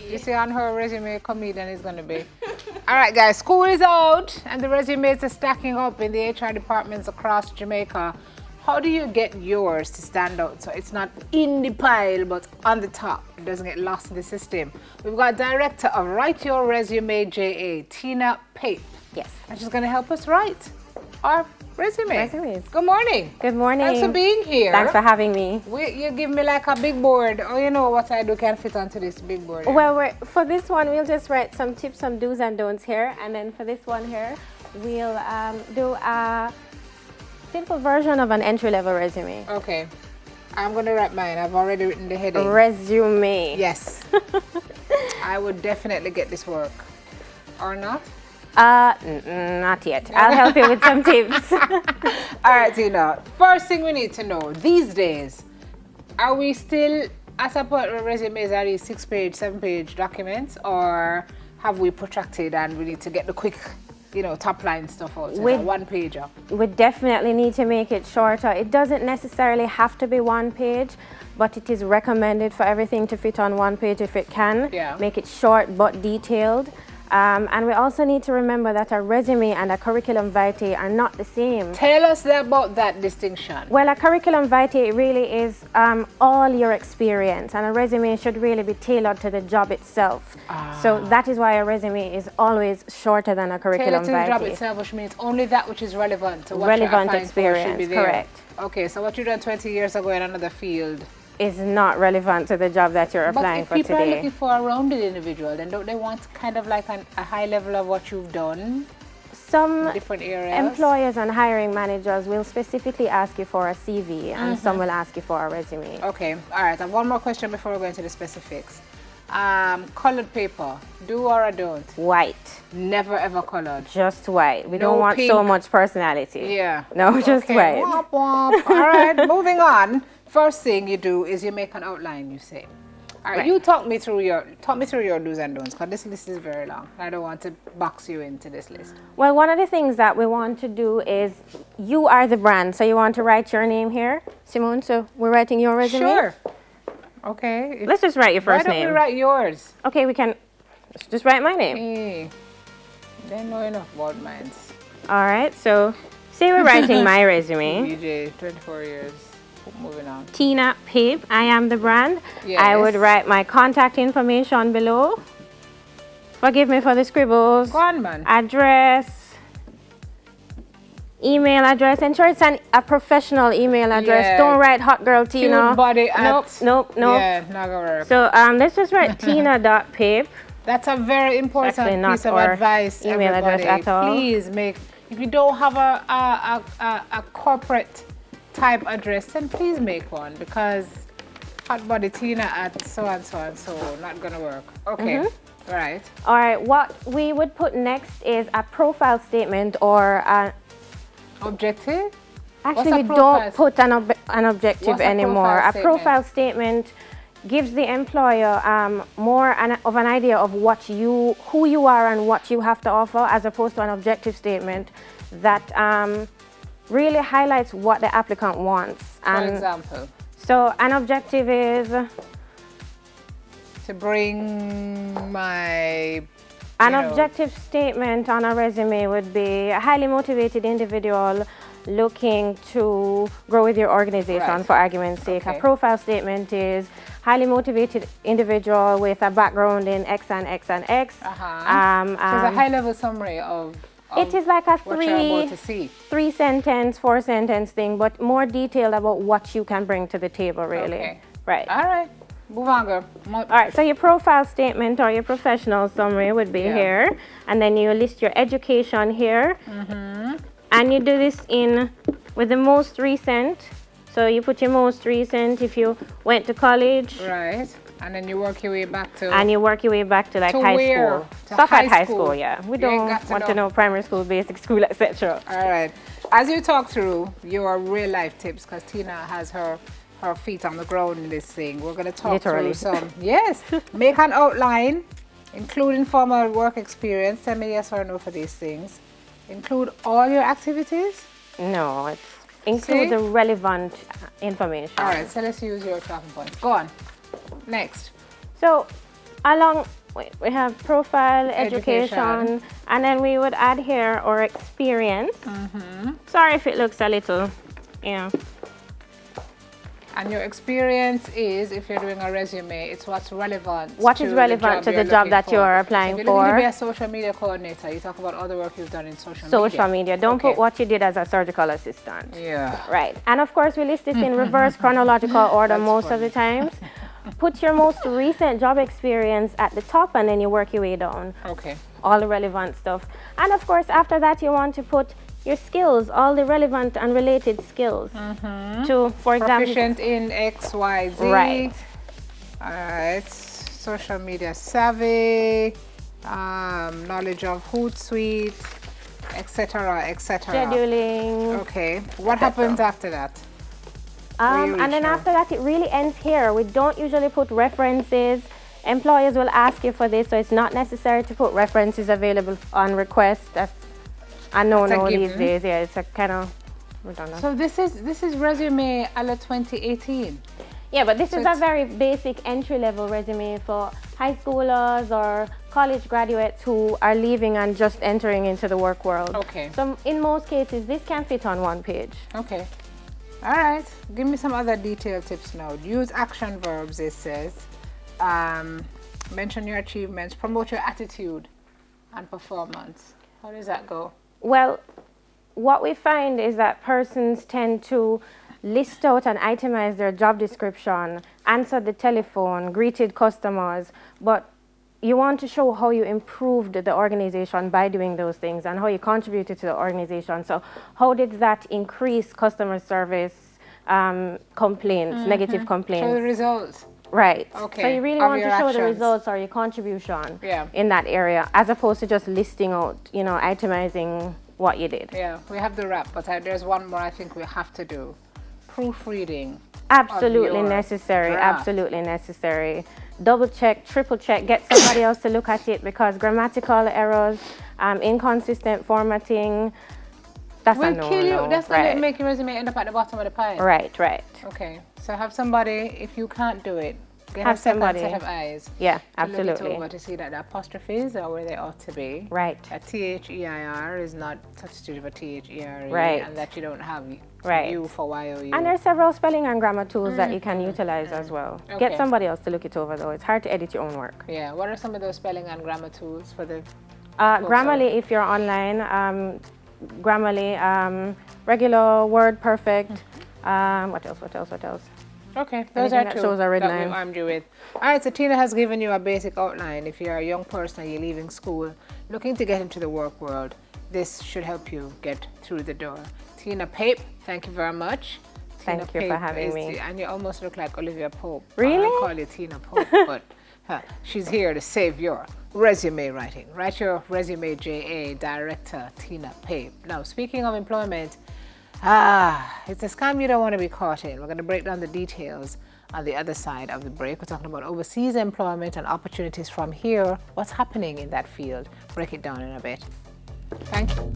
You see, on her resume, comedian is going to be. All right, guys, school is out and the resumes are stacking up in the HR departments across Jamaica. How do you get yours to stand out so it's not in the pile but on the top? It doesn't get lost in the system. We've got Director of Write Your Resume JA, Tina Pape. Yes. And she's going to help us write our resumes. Good morning. Good morning. Thanks for being here. Thanks for having me. You give me like a big board. Oh, you know what I do can fit onto this big board. Here. Well, for this one, we'll just write some tips, some do's and don'ts here. And then for this one here, we'll do a simple version of an entry-level resume. Okay. I'm going to write mine. I've already written the heading. Resume. Yes. I would definitely get this work. Or not? Not yet. I'll help you with some tips. All right, Tina. First thing we need to know, these days, are we still at a point where resumes are these 6-page, 7-page documents, or have we protracted and we need to get the quick, top line stuff out? So one pager. We definitely need to make it shorter. It doesn't necessarily have to be one page, but it is recommended for everything to fit on one page if it can. Yeah. Make it short but detailed. And we also need to remember that a resume and a curriculum vitae are not the same. Tell us about that distinction. Well, a curriculum vitae really is all your experience, and a resume should really be tailored to the job itself. So that is why a resume is always shorter than a curriculum vitae. Tailored to the job vitae. itself, which means only that which is relevant to what Relevant you're applying experience, for should be there. correct. Okay, so what you done 20 years ago in another field is not relevant to the job that you're applying for today. But if people are looking for a rounded individual, then don't they want kind of like a high level of what you've done? Some different areas? Employers and hiring managers will specifically ask you for a CV, and some will ask you for a resume. Okay, all right. I have one more question before we go into the specifics. Colored paper, do or a don't? White. Never ever colored? Just white. We don't want pink. so much personality. Yeah. No, just white. Womp, womp. All right, moving on. First thing you do is you make an outline, you say. All right, you talk me through your do's and don'ts, because this list is very long. I don't want to box you into this list. Well, one of the things that we want to do is, you are the brand, so you want to write your name here, Simone. So we're writing your resume. Sure. Okay. Let's just write your first name. Why don't we write yours? Okay, we can just write my name. Hey, they know enough about mine. All right, so say we're writing my resume. TVJ, 24 years. Moving on. Tina Pape, I am the brand. Yes. I would write my contact information below. Forgive me for the scribbles. Go on, man. Address, email address. Ensure it's a professional email address. Yeah. Don't write hot girl Tina. Cute body at... Nope. Yeah, not gonna work. So let's just write tina.pape. That's a very important piece of advice, email everybody. address at all. Please if you don't have a corporate type address, then please make one, because hot body Tina at so and so and so, not gonna work. Okay, right. All right, what we would put next is a profile statement or an objective. Actually, we don't put an objective anymore. A statement? profile statement gives the employer more of an idea of who you are and what you have to offer, as opposed to an objective statement that really highlights what the applicant wants. For example? So an objective is to bring my... An objective statement on a resume would be a highly motivated individual looking to grow with your organization, for argument's sake. Okay. A profile statement is highly motivated individual with a background in X and X and X. So it's a high-level summary of it is like a 3-sentence, 4-sentence thing, but more detailed about what you can bring to the table, really. Okay. Right. All right. Move on, girl. All right. So your profile statement or your professional summary would be here, and then you list your education here, and you do this with the most recent. So you put your most recent if you went to college. Right. And then you work your way back to... And you work your way back to high school. Stop at high school, yeah. We don't want to know primary school, basic school, etc. All right. As you talk through your real life tips, because Tina has her feet on the ground in this thing, we're going to talk through some... Yes. Make an outline, include informal work experience. Tell me yes or no for these things. Include all your activities? No, include the relevant information. All right. So let's use your talking points. Go on. Next. So along We have profile, education, and then we would add here our experience. Sorry if it looks a little, And your experience is, if you're doing a resume, it's what's relevant. What is relevant to the job that you are applying for. If for. you're looking to be a social media coordinator, you talk about all the work you've done in social media. Don't put what you did as a surgical assistant. Yeah. Right. And of course, we list this in reverse chronological order most of the times. Put your most recent job experience at the top and then you work your way down. Okay. All the relevant stuff. And of course, after that, you want to put your skills, all the relevant and related skills. To, for example, proficient in X, Y, Z. Right. All right. Social media savvy, knowledge of Hootsuite, etc., etc. Scheduling. Okay. What happens after that? And then after that, it really ends here. We don't usually put references. Employers will ask you for this, so it's not necessary to put references available on request. That's a no-no these days. Yeah, it's a kind of redundant. So this is resume a la 2018. Yeah, but this is a very basic entry-level resume for high schoolers or college graduates who are leaving and just entering into the work world. Okay. So in most cases, this can fit on one page. Okay. All right. Give me some other detailed tips now. Use action verbs, it says. Mention your achievements. Promote your attitude and performance. How does that go? Well, what we find is that persons tend to list out and itemize their job description, answer the telephone, greeted customers, but you want to show how you improved the organization by doing those things and how you contributed to the organization. So how did that increase customer service complaints, negative complaints? Show the results. Right. Okay. So you really want to show the results or your contribution in that area, as opposed to just listing out, itemizing what you did. Yeah, we have the wrap, but there's one more I think we have to do. Proofreading. Absolutely necessary. Draft. Absolutely necessary. Double check, triple check, get somebody else to look at it, because grammatical errors, inconsistent formatting, that's a no-no. Kill you. That's going to make your resume end up at the bottom of the pile. Right. Okay, so have somebody, if you can't do it, have a second somebody. set of eyes. Yeah, to absolutely. look it over to see that the apostrophes are where they ought to be. Right. A THEIR is not substituted for THERE. Right. And that you don't have Right. U for YOU. And there's several spelling and grammar tools that you can utilize as well. Okay. Get somebody else to look it over, though. It's hard to edit your own work. Yeah. What are some of those spelling and grammar tools for the Grammarly, if you're online, Grammarly, regular Word Perfect. What else? Okay, those Anything are that two shows a red that line. we armed you with. All right, so Tina has given you a basic outline. If you're a young person and you're leaving school, looking to get into the work world, this should help you get through the door. Tina Pape, thank you very much. Thank you for having me. And you almost look like Olivia Pope. Really? I call you Tina Pope, but she's here to save your resume writing. Write your resume, JA, Director Tina Pape. Now, speaking of employment, it's a scam you don't want to be caught in. We're going to break down the details on the other side of the break. We're talking about overseas employment and opportunities from here. What's happening in that field? Break it down in a bit. Thank you.